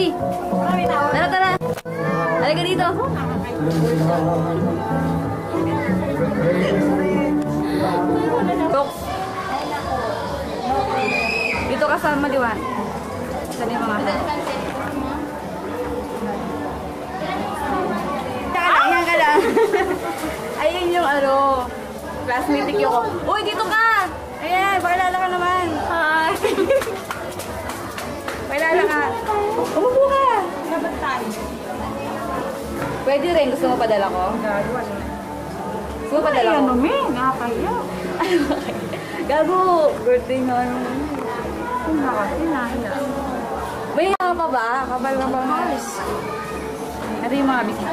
Baby! Tara, tara! Halika dito! Tok! Dito ka sa maliwan. Saan yung mga Ayan ka lang. Ayun yung classmate ni Kyoko. Uy, dito ka! Ayan, pakilala ka naman. Hi! Pakilala ka. Umupo ka! Dapat tayo. Pwede rin. Gusto mo padala ko? Gusto mo padala ko? Ano, may? Nakakaya. Gago! Birthday na ano. Kung nakakaya. May mga pa ba? Kapal na ba? Ito yung mga bisita.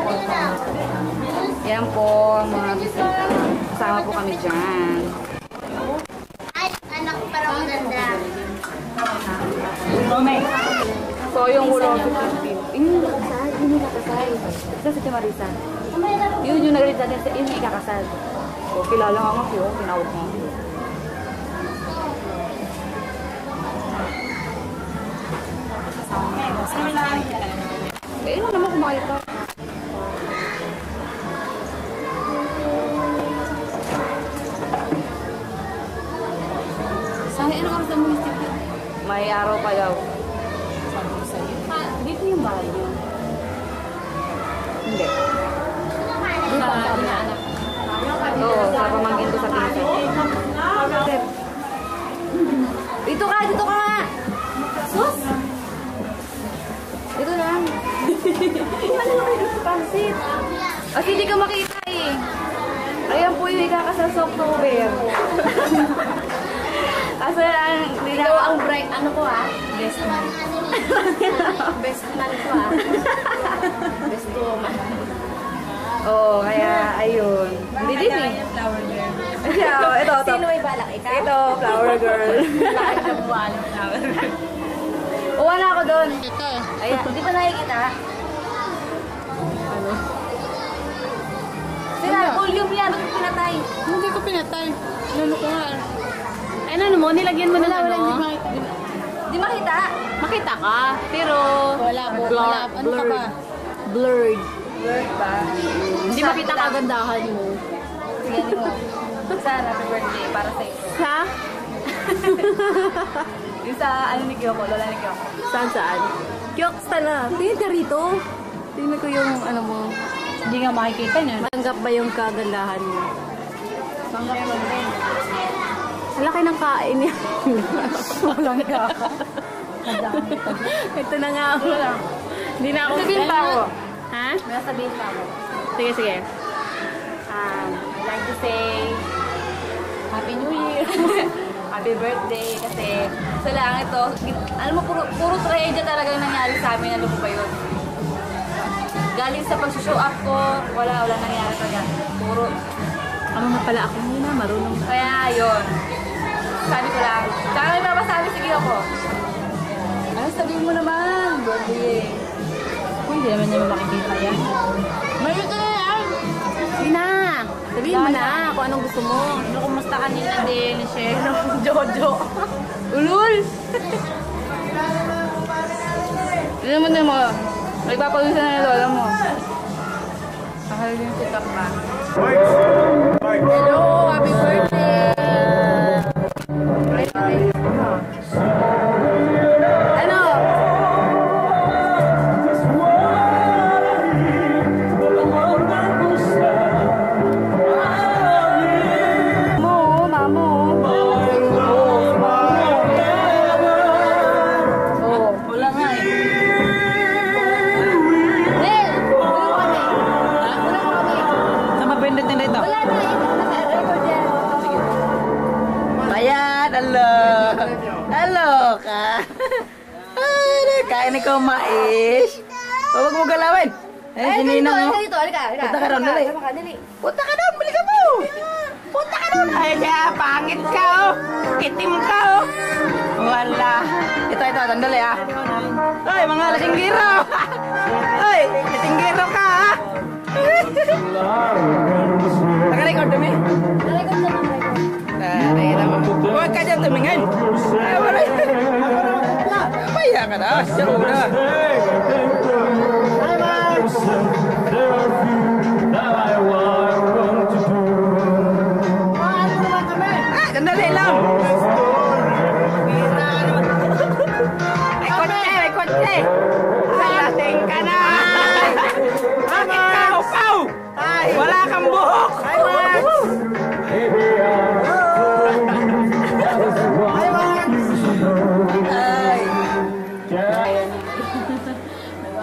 Yan po, mga bisita. Kasama po kami dyan. Ay, anak ko parang maganda. So, yung ulo. Yung nakasal. Yun yung nakasal. Isa si Marisa. Yun yung nagalit natin sa yun yung ikakasal. So, kilala nga nga yun. Pinawag nga yun. Eh, ano naman kumakit ka? Sabi, ano oras na mo yung ticket? May araw pa daw. Sabi ko sa'yo. Dito yung bahay niyo. Hindi. Dito ang sabi na anak. Oo, sa pamangkin ko sa pinsan. Dito ka! Dito ka! Sus! Dito lang. Ano na kayo sa pansit? Kasi hindi ka makita eh. Ayan po yung ikakasal sa October. Kasi Ikaw ang bright, ano ko best man. Best man ko Best woman. Oo, kaya ayun. Hindi din eh. Ito. Sino may balak? Ikaw? Ito, flower girl. Bakit na buwan ng flower girl? Uwa na ako doon. Ito eh. Ayan, hindi pa nakikita? Ano? Sira, volume yan. Ba't pinatay? Hindi ko pinatay. Lalo ko nga. Ay, ano mo? Nilagyan mo na ano? Di makita? Makita ka, pero... Wala. Ano ka ba? Blurred. Blurred ba? Hindi makita kagandahan mo. Sige, hindi mo. Sana, happy birthday para sa iyo. Ha? Yung sa ano ni Kyoko, lola ni Kyoko. Saan? Kyoks tala. Tingin ka rito. Tingnan ko yung ano mo. Hindi nga makikita niya. Tanggap ba yung kagandahan mo? Tanggap mo rin. Laki ng kain niya. Walang ka. Ito na nga ako. Hindi na ako. Sabihin pa ako. Ha? May sabihin pa ako. Sige. I'd like to say Happy New Year. Happy birthday. Kasi sa lang ito, alam mo, puro trahedya talaga yung nangyari sa amin. Alam mo ba yun? Galing sa pag-show up ko, wala nangyari talaga. Puro. Ano na pala ako muna, marunong. Kaya yun. Sabi ko lang. Tsaka may papasabi, sige ako. Ano sabihin mo naman? Birthday. Hindi naman niya makikita yan. Mayroon ka na yan. Sige na. Sabihin mo na kung anong gusto mo. Ano, kumusta kanina din? Share ng Jojo. Ulul! Hindi naman din mo. Nagpapalusan na yung lola mo. Akala yung sikap pa. Hello! Happy birthday! Ano? Hello ka. Kain ikaw mais. Huwag mo galawin. Eh, sininang mo. Dito, halika. Punta ka doon, dali. Punta ka doon, balik ka mo. Punta ka doon. Ay, pangit ka, oh. Itim ka, oh. Wala. Ito, sandali, ah. Ay, mga lasinggiro. Ay, lasinggiro ka, ah. Naka-record kami? Naka-record na lang. Huwag ka dyan tumingin. Maya ka na. Siya na.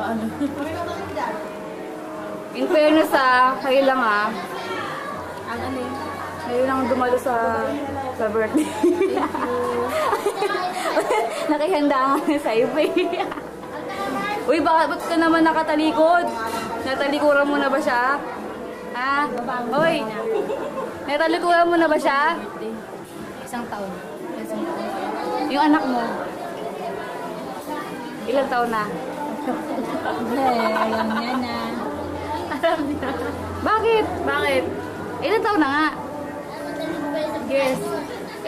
ano. In fairness kayo lang Ang ano eh. Ngayon lang dumalo sa birthday. Nakihanda nga sa iyo pa Uy, ba't ka naman nakatalikod? Natalikuran mo na ba siya? Ha? Uy, natalikuran mo na ba siya? Isang taon. Yung anak mo? Ilang taon na? Alam niya na. Alam niya. Bakit? Bakit? Ilang taon na nga? Guess.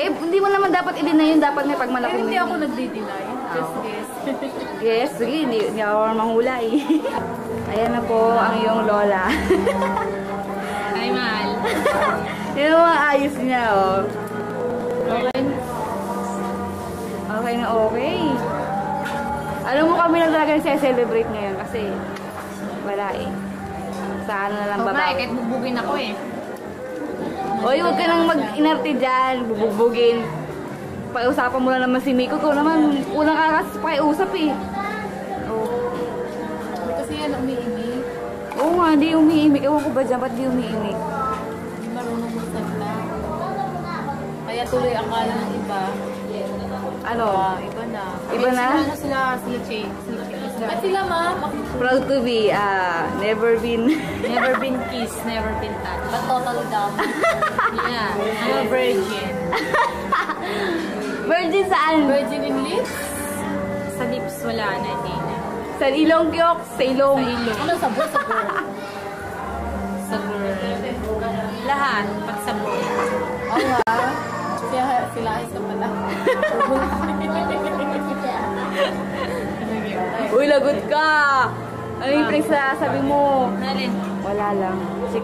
Hindi mo naman dapat i-deny yun. Dapat may pagmalaki mo. Hindi ako nagdi-deny. Just guess. Yes, sige. Hindi ako manghula Ayan na po ang iyong lola. Ay, mahal. Yan ang mga ayos niya, Okay. Okay na okay. Alam mo kami lang talaga celebrate ngayon kasi wala Sa ano na lang babae. Kahit bubugin ako Oy, huwag ka nang mag-inarte dyan. Bubugbugin. Pag-usapan mo na naman si Miko. Ikaw naman, unang kakas pakiusap Kasi yan, umiimik. Oo nga, hindi umiimik. Ewan ko ba dyan, ba't di umiimik? Hindi marunong magsalita. Kaya tuloy akala ng iba. Ano? Iba na. Iba na? Sila Che. At sila, ma'am. Proud to be, never been. Never been kissed, never been touched. But totally dumb. Yeah. I'm a virgin. Virgin saan? Virgin in lips? Sa lips, wala na. Hindi na. Sa ilong kyok, sa ilong. Sa ilong. Ano, sabor? Sabor. Sabor. Lahat. Pag sabor. Oo nga. Sila ay sa pala. Uy, lagot ka! Ano yung pinagsasabi mo? Nalin? Wala lang. Sige.